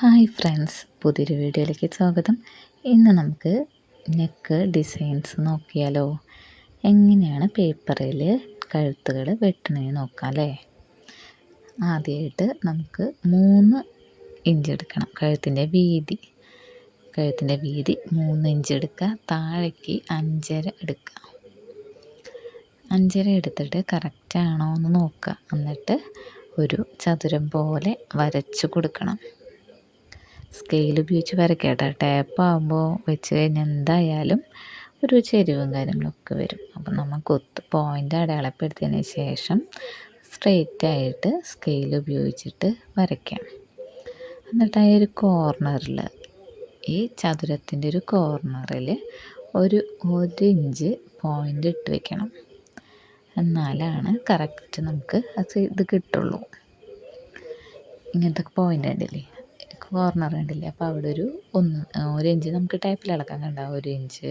Hi friends, പുതിയൊരു വീഡിയോയിലേക്ക് സ്വാഗതം. ഇന്ന് നമുക്ക് നെക്ക് ഡിസൈൻസ് നോക്കിയാലോ. എങ്ങനെയാണ് പേപ്പറിൽ കഴുത്തുകൾ വെട്ടണേന്ന് നോക്കാം അല്ലേ. ആദ്യമായിട്ട് നമുക്ക് 3 ഇഞ്ച് എടുക്കണം. കഴുത്തിൻ്റെ വീതി 3 ഇഞ്ച് എടുക്കുക. താഴേക്ക് 5.5 എടുക്കുക. 5.5 എടുത്തിട്ട് കറക്റ്റാണോ എന്ന് നോക്കുക. എന്നിട്ട് ഒരു ചതുരം പോലെ വരച്ച് കൊടുക്കണം. സ്കെയിൽ ഉപയോഗിച്ച് വരയ്ക്കട്ടെ. ടേപ്പ് ആകുമ്പോൾ വെച്ച് കഴിഞ്ഞാൽ എന്തായാലും ഒരു ചെരിവും കാര്യങ്ങളൊക്കെ വരും. അപ്പം നമുക്ക് പോയിൻ്റ് അടയാളപ്പെടുത്തിയതിന് ശേഷം സ്ട്രെയിറ്റായിട്ട് സ്കെയിൽ ഉപയോഗിച്ചിട്ട് വരയ്ക്കാം. എന്നിട്ട് ആ ഒരു കോർണറിൽ, ഈ ചതുരത്തിൻ്റെ ഒരു കോർണറിൽ ഒരു ഇഞ്ച് പോയിൻ്റ് ഇട്ട് വയ്ക്കണം. എന്നാലാണ് കറക്റ്റ് നമുക്ക് ഇത് കിട്ടുള്ളൂ. ഇങ്ങനത്തെ പോയിൻ്റ് ഉണ്ടല്ലേ, കോർണർ കണ്ടില്ലേ. അപ്പോൾ അവിടെ ഒരു ഇഞ്ച് നമുക്ക് ടൈപ്പിൽ അളക്കാൻ കണ്ട 1 ഇഞ്ച്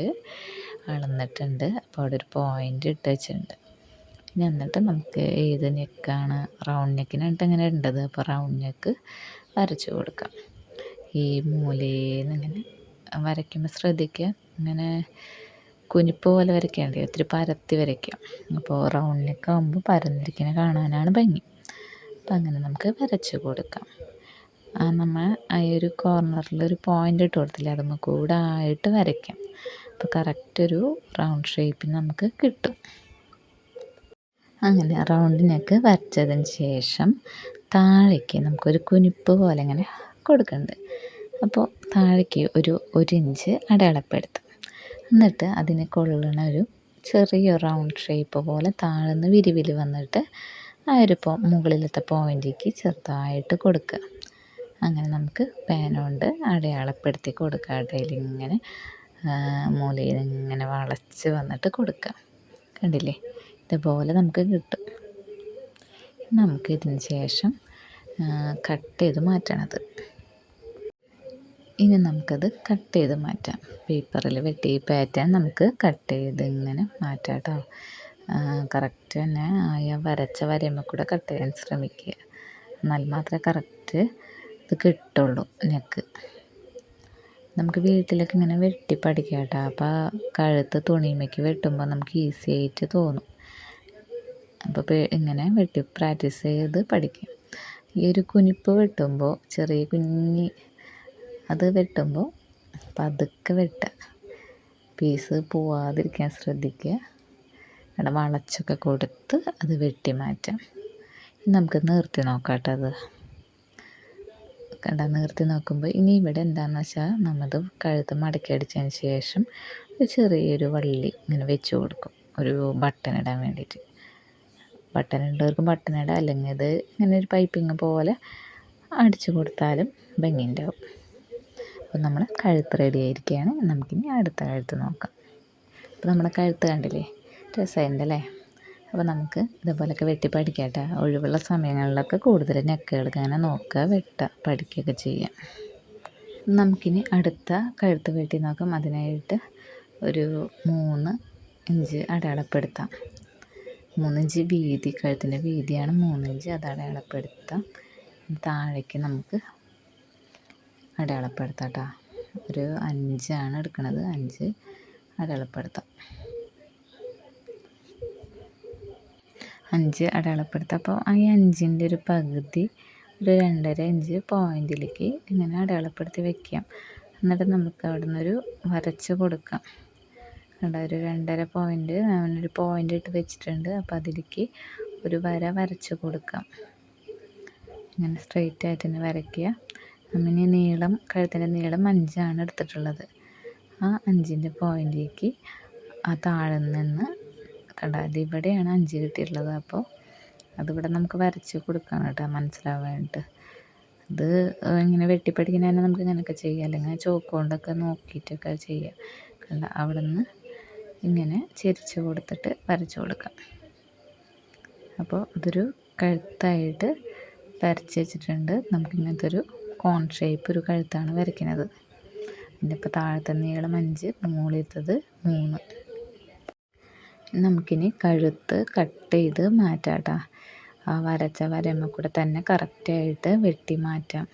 അളന്നിട്ടുണ്ട്. അപ്പോൾ അവിടെ ഒരു പോയിൻ്റ് ഇട്ട് വെച്ചിട്ടുണ്ട്. ഇനി എന്നിട്ട് നമുക്ക് ഏത് നെക്കാണ്, റൗണ്ട് നെക്കിനായിട്ട് എങ്ങനെ ഉണ്ടത്. അപ്പോൾ റൗണ്ട് നെക്ക് വരച്ച് കൊടുക്കാം. ഈ മൂലയിൽ നിന്ന് ഇങ്ങനെ വരയ്ക്കുമ്പോൾ ശ്രദ്ധിക്കുക, ഇങ്ങനെ കുനിപ്പ് പോലെ വരയ്ക്കേണ്ടത്, ഒത്തിരി പരത്തി വരയ്ക്കാം. അപ്പോൾ റൗണ്ട് നെക്ക് ആകുമ്പോൾ പരന്നിരിക്കുന്ന കാണാനാണ് ഭംഗി. അപ്പം അങ്ങനെ നമുക്ക് വരച്ച് കൊടുക്കാം. നമ്മൾ ആ ഒരു കോർണറിൽ ഒരു പോയിൻ്റ് ഇട്ട് കൊടുത്തില്ലേ, അതുമ്മ കൂടെ ആയിട്ട് വരയ്ക്കാം. അപ്പോൾ കറക്റ്റ് ഒരു റൗണ്ട് ഷേപ്പിന് നമുക്ക് കിട്ടും. അങ്ങനെ റൗണ്ടിനൊക്കെ വരച്ചതിന് ശേഷം താഴേക്ക് നമുക്കൊരു കുനിപ്പ് പോലെ ഇങ്ങനെ കൊടുക്കുന്നുണ്ട്. അപ്പോൾ താഴേക്ക് ഒരു ഇഞ്ച് അടയാളപ്പെടുത്തും. എന്നിട്ട് അതിനെ കൊള്ളണ ഒരു ചെറിയ റൗണ്ട് ഷേപ്പ് പോലെ താഴ്ന്ന് വിരിവിൽ വന്നിട്ട് ആ ഒരു മുകളിലത്തെ പോയിൻ്റേക്ക് ചെറുതായിട്ട് കൊടുക്കുക. അങ്ങനെ നമുക്ക് പേന കൊണ്ട് അടയാളപ്പെടുത്തി കൊടുക്കുക. ഇടയിലിങ്ങനെ മൂലയിൽ ഇങ്ങനെ വളച്ച് വന്നിട്ട് കൊടുക്കുക. കണ്ടില്ലേ, ഇതുപോലെ നമുക്ക് കിട്ടും. നമുക്ക് ഇതിന് ശേഷം കട്ട് ചെയ്ത് മാറ്റണത്. ഇനി നമുക്കത് കട്ട് ചെയ്ത് മാറ്റാം. പേപ്പറിൽ വെട്ടി ഈ പാറ്റേൺ നമുക്ക് കട്ട് ചെയ്ത് ഇങ്ങനെ മാറ്റാം കേട്ടോ. കറക്റ്റ് തന്നെ വരച്ച വരയുമ്പോൾ കൂടെ കട്ട് ചെയ്യാൻ ശ്രമിക്കുക. എന്നാൽ മാത്രമേ കറക്റ്റ് ഇത് കിട്ടുള്ളൂ നെക്ക്. നമുക്ക് വീട്ടിലൊക്കെ ഇങ്ങനെ വെട്ടി പഠിക്കാം കേട്ടോ. അപ്പോൾ കഴുത്ത് തുണിമയ്ക്ക് വെട്ടുമ്പോൾ നമുക്ക് ഈസി ആയിട്ട് തോന്നും. അപ്പോൾ ഇങ്ങനെ വെട്ടി പ്രാക്ടീസ് ചെയ്ത് പഠിക്കാം. ഈ ഒരു കുനിപ്പ് വെട്ടുമ്പോൾ, ചെറിയ കുഞ്ഞി അത് വെട്ടുമ്പോൾ പതുക്കെ വെട്ടുക. പീസ് പോവാതിരിക്കാൻ ശ്രദ്ധിക്കുക. അവിടെ വളച്ചൊക്കെ കൊടുത്ത് അത് വെട്ടി മാറ്റാം. നമുക്ക് നിർത്തി നോക്കാം കേട്ടോ. അത് നിർത്തി നോക്കുമ്പോൾ ഇനി ഇവിടെ എന്താണെന്ന് വെച്ചാൽ, നമ്മളത് കഴുത്ത് മടക്കി അടിച്ചതിന് ശേഷം ഒരു ചെറിയൊരു വള്ളി ഇങ്ങനെ വെച്ച് കൊടുക്കും, ഒരു ബട്ടൺ ഇടാൻ വേണ്ടിയിട്ട്. ബട്ടൺ ഉള്ളവർക്ക് ബട്ടൺ ഇടാം, അല്ലെങ്കിൽ ഇത് ഇങ്ങനെ ഒരു പൈപ്പിങ് പോലെ അടിച്ചു കൊടുത്താലും ഭംഗി ഉണ്ടാവും. അപ്പോൾ നമ്മൾ കഴുത്ത് റെഡി ആയിരിക്കുകയാണ്. നമുക്കിനി അടുത്ത കഴുത്ത് നോക്കാം. അപ്പോൾ നമ്മുടെ കഴുത്ത് കണ്ടില്ലേ, രസമുണ്ടല്ലേ. അപ്പോൾ നമുക്ക് ഇതുപോലൊക്കെ വെട്ടി പഠിക്കട്ടെ. ഒഴിവുള്ള സമയങ്ങളിലൊക്കെ കൂടുതൽ നെക്കുകൾ ഇങ്ങനെ നോക്കുക, വെട്ടുക, പഠിക്കുകയൊക്കെ ചെയ്യാം. നമുക്കിനി അടുത്ത കഴുത്ത് വെട്ടി നോക്കാം. അതിനായിട്ട് ഒരു 3 ഇഞ്ച് അടയാളപ്പെടുത്താം. 3 ഇഞ്ച് വീതി, കഴുത്തിൻ്റെ വീതിയാണ് 3 ഇഞ്ച്, അത് അടയാളപ്പെടുത്താം. താഴേക്ക് നമുക്ക് അടയാളപ്പെടുത്താം കേട്ടോ. ഒരു 5 എടുക്കുന്നത്, 5 അടയാളപ്പെടുത്താം. 5 അടയാളപ്പെടുത്താം. അപ്പോൾ ആ 5ൻ്റെ ഒരു പകുതി, ഒരു 2.5 ഇഞ്ച് പോയിൻറ്റിലേക്ക് ഇങ്ങനെ അടയാളപ്പെടുത്തി വയ്ക്കാം. എന്നിട്ട് നമുക്ക് അവിടെ നിന്നൊരു വരച്ച് കൊടുക്കാം. കണ്ട, ഒരു 2.5 പോയിൻ്റ് ഒരു പോയിൻ്റ് ഇട്ട് വെച്ചിട്ടുണ്ട്. അപ്പോൾ അതിലേക്ക് ഒരു വര വരച്ച് കൊടുക്കാം. ഇങ്ങനെ സ്ട്രെയിറ്റ് ആയിട്ട് തന്നെ വരയ്ക്കുക. നമ്മിനി കഴുത്തിൻ്റെ നീളം 5 എടുത്തിട്ടുള്ളത്. ആ 5ൻ്റെ പോയിൻ്റിലേക്ക് ആ താഴെ നിന്ന് കണ്ട, അതിവിടെയാണ് 5 കിട്ടിയിട്ടുള്ളത്. അപ്പോൾ അതിവിടെ നമുക്ക് വരച്ച് കൊടുക്കാം കേട്ടോ, മനസ്സിലാവാനായിട്ട്. ഇത് ഇങ്ങനെ വെട്ടിപ്പടിക്കുന്ന തന്നെ നമുക്ക് ഇങ്ങനെയൊക്കെ ചെയ്യാം, അല്ലെങ്കിൽ ചോക്ക് കൊണ്ടൊക്കെ നോക്കിയിട്ടൊക്കെ ചെയ്യാം. കണ്ട, അവിടെ നിന്ന് ഇങ്ങനെ ചെരിച്ച് കൊടുത്തിട്ട് വരച്ച് കൊടുക്കാം. അപ്പോൾ അതൊരു കഴുത്തായിട്ട് വരച്ച് വെച്ചിട്ടുണ്ട്. നമുക്കിങ്ങനത്തെ ഒരു കോൺ ഷേപ്പ് ഒരു കഴുത്താണ് വരയ്ക്കുന്നത്. പിന്നെ ഇപ്പോൾ താഴത്തെ നീളം 5, മുകളിലത്തത് 3. നമുക്കിനി കഴുത്ത് കട്ട് ചെയ്ത് മാറ്റാം കേട്ടോ. ആ വരച്ച വരമ്മ കൂടെ തന്നെ കറക്റ്റായിട്ട് വെട്ടി മാറ്റാം.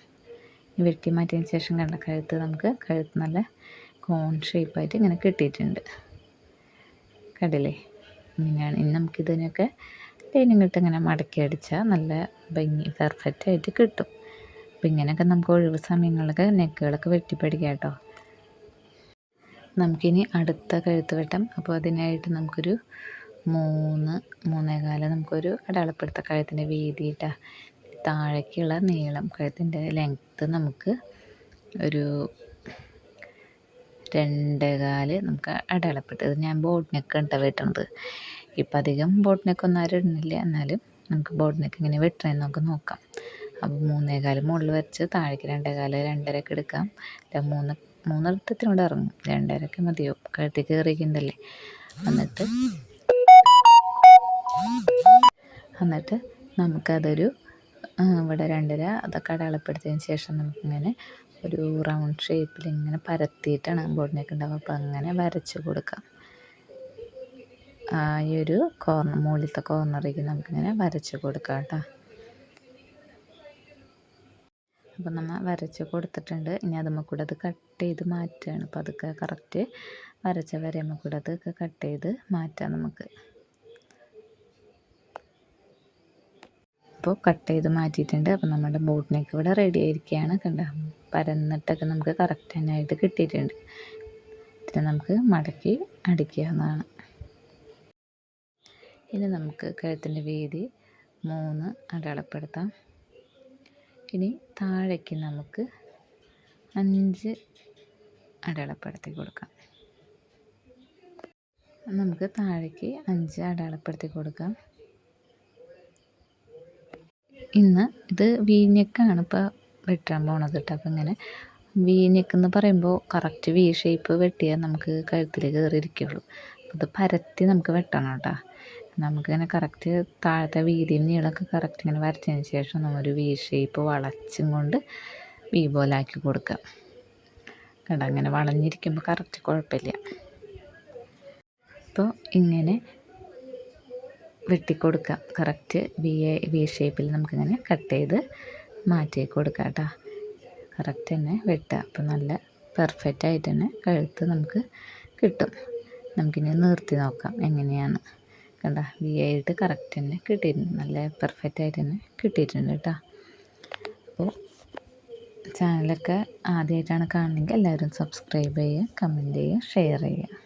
വെട്ടി മാറ്റിയതിന് ശേഷം കണ്ട കഴുത്ത് നല്ല കോൺ ഷേപ്പായിട്ട് ഇങ്ങനെ കിട്ടിയിട്ടുണ്ട്. കണ്ടില്ലേ? ഇങ്ങനെയാണ്. ഇനി നമുക്കിതിനൊക്കെ ലൈനിങ് ഇട്ട് ഇങ്ങനെ മടക്കി അടിച്ചാൽ നല്ല ഭംഗി പെർഫെക്റ്റായിട്ട് കിട്ടും. അപ്പം ഇങ്ങനെയൊക്കെ നമുക്ക് ഒഴിവ് സമയങ്ങളിലൊക്കെ നെക്കുകളൊക്കെ വെട്ടിപ്പടിക്കാം കേട്ടോ. നമുക്കിനി അടുത്ത കഴുത്ത് വെട്ടാം. അപ്പോൾ അതിനായിട്ട് നമുക്കൊരു 3-3.25 നമുക്കൊരു അടയാളപ്പെടുത്താം. കഴുത്തിൻ്റെ വീതിയിട്ട താഴേക്കുള്ള നീളം, കഴുത്തിൻ്റെ ലെങ്ത്ത് നമുക്ക് ഒരു 2.25 നമുക്ക് അടയാളപ്പെടുത്തും. ഇത് ഞാൻ ബോട്ട് നെക്ക് കേട്ടോ വെട്ടണത്. ഇപ്പം അധികം ബോട്ട് നെക്കൊന്നും ആരും ഇടുന്നില്ല, എന്നാലും നമുക്ക് ബോട്ട് നെക്ക് ഇങ്ങനെ വെട്ടണമെന്ന് നമുക്ക് നോക്കാം. അപ്പോൾ 3.25 മുകളിൽ വരച്ച് താഴേക്ക് 2.25 2.5 എടുക്കാം. അല്ല 3 എടുത്തതിനോട് ഇറങ്ങും, 2.5 മതിയോ, കഴുത്തിൽ കയറിയിരിക്കുന്നതല്ലേ. എന്നിട്ട് നമുക്കതൊരു ഇവിടെ 2.5 അതൊക്കെ അടയാളപ്പെടുത്തിയതിന് ശേഷം നമുക്കിങ്ങനെ ഒരു റൗണ്ട് ഷേപ്പിൽ ഇങ്ങനെ പരത്തിയിട്ടാണ് ബോട്ട് നെക്ക് ഉണ്ടാവുക. അപ്പോൾ അങ്ങനെ വരച്ച് കൊടുക്കാം. ഈ ഒരു മുകളിലത്തെ കോർണറിലേക്ക് നമുക്കിങ്ങനെ വരച്ച് കൊടുക്കാം കേട്ടോ. അപ്പം നമ്മൾ വരച്ച് കൊടുത്തിട്ടുണ്ട്. ഇനി അതുമ്മ കൂടെ അത് കട്ട് ചെയ്ത് മാറ്റുകയാണ്. അപ്പോൾ അതൊക്കെ കറക്റ്റ് വരച്ച വരയുമ്പോൾ കൂടെ അതൊക്കെ കട്ട് ചെയ്ത് മാറ്റാം നമുക്ക്. അപ്പോൾ കട്ട് ചെയ്ത് മാറ്റിയിട്ടുണ്ട്. അപ്പോൾ നമ്മുടെ ബോട്ട് നെക്ക് ഇവിടെ റെഡി ആയിരിക്കുകയാണ്. കണ്ട പരന്നിട്ടൊക്കെ നമുക്ക് കറക്റ്റ് തന്നെയായിട്ട് കിട്ടിയിട്ടുണ്ട്. ഇതിനെ നമുക്ക് മടക്കി അടിക്കാവുന്നതാണ്. ഇനി നമുക്ക് കഴുത്തിൻ്റെ വീതി 3 അടയാളപ്പെടുത്താം. ഇനി താഴേക്ക് നമുക്ക് 5 അടയാളപ്പെടുത്തി കൊടുക്കാം. നമുക്ക് താഴേക്ക് 5 അടയാളപ്പെടുത്തി കൊടുക്കാം. ഇന്ന് ഇത് വീഞ്ഞക്കാണ് ഇപ്പോൾ വെട്ടാൻ പോണത് കേട്ടോ. അപ്പം ഇങ്ങനെ വീഞ്ഞക്കെന്ന് പറയുമ്പോൾ കറക്റ്റ് വി ഷേപ്പ് വെട്ടിയാൽ നമുക്ക് കഴുത്തിൽ കയറിയിരിക്കുള്ളൂ. അത് പരത്തി നമുക്ക് വെട്ടണം കേട്ടോ. നമുക്കിങ്ങനെ കറക്റ്റ് താഴത്തെ വീതിയും നീളമൊക്കെ കറക്റ്റ് ഇങ്ങനെ വരച്ചതിന് ശേഷം നമ്മളൊരു വി ഷേപ്പ് വളച്ചും കൊണ്ട് വി പോലെ ആക്കി കൊടുക്കുക. കണ്ട അങ്ങനെ വളഞ്ഞിരിക്കുമ്പോൾ കറക്റ്റ് കുഴപ്പമില്ല. അപ്പോൾ ഇങ്ങനെ വെട്ടിക്കൊടുക്കാം. കറക്റ്റ് വി ഷേപ്പിൽ നമുക്കിങ്ങനെ കട്ട് ചെയ്ത് മാറ്റി കൊടുക്കാം കേട്ടോ. കറക്റ്റ് തന്നെ വെട്ടുക. അപ്പോൾ നല്ല പെർഫെക്റ്റായിട്ട് തന്നെ കഴുത്ത് നമുക്ക് കിട്ടും. നമുക്കിനി നിർത്തി നോക്കാം എങ്ങനെയാണ്. കണ്ട വി ആയിട്ട് കറക്റ്റ് തന്നെ കിട്ടിയിട്ടുണ്ട്. നല്ല പെർഫെക്റ്റായിട്ട് തന്നെ കിട്ടിയിട്ടുണ്ട് കേട്ടോ. അപ്പോൾ ചാനലൊക്കെ ആദ്യമായിട്ടാണ് കാണണമെങ്കിൽ എല്ലാവരും സബ്സ്ക്രൈബ് ചെയ്യുക, കമൻറ്റ് ചെയ്യുക, ഷെയർ ചെയ്യുക.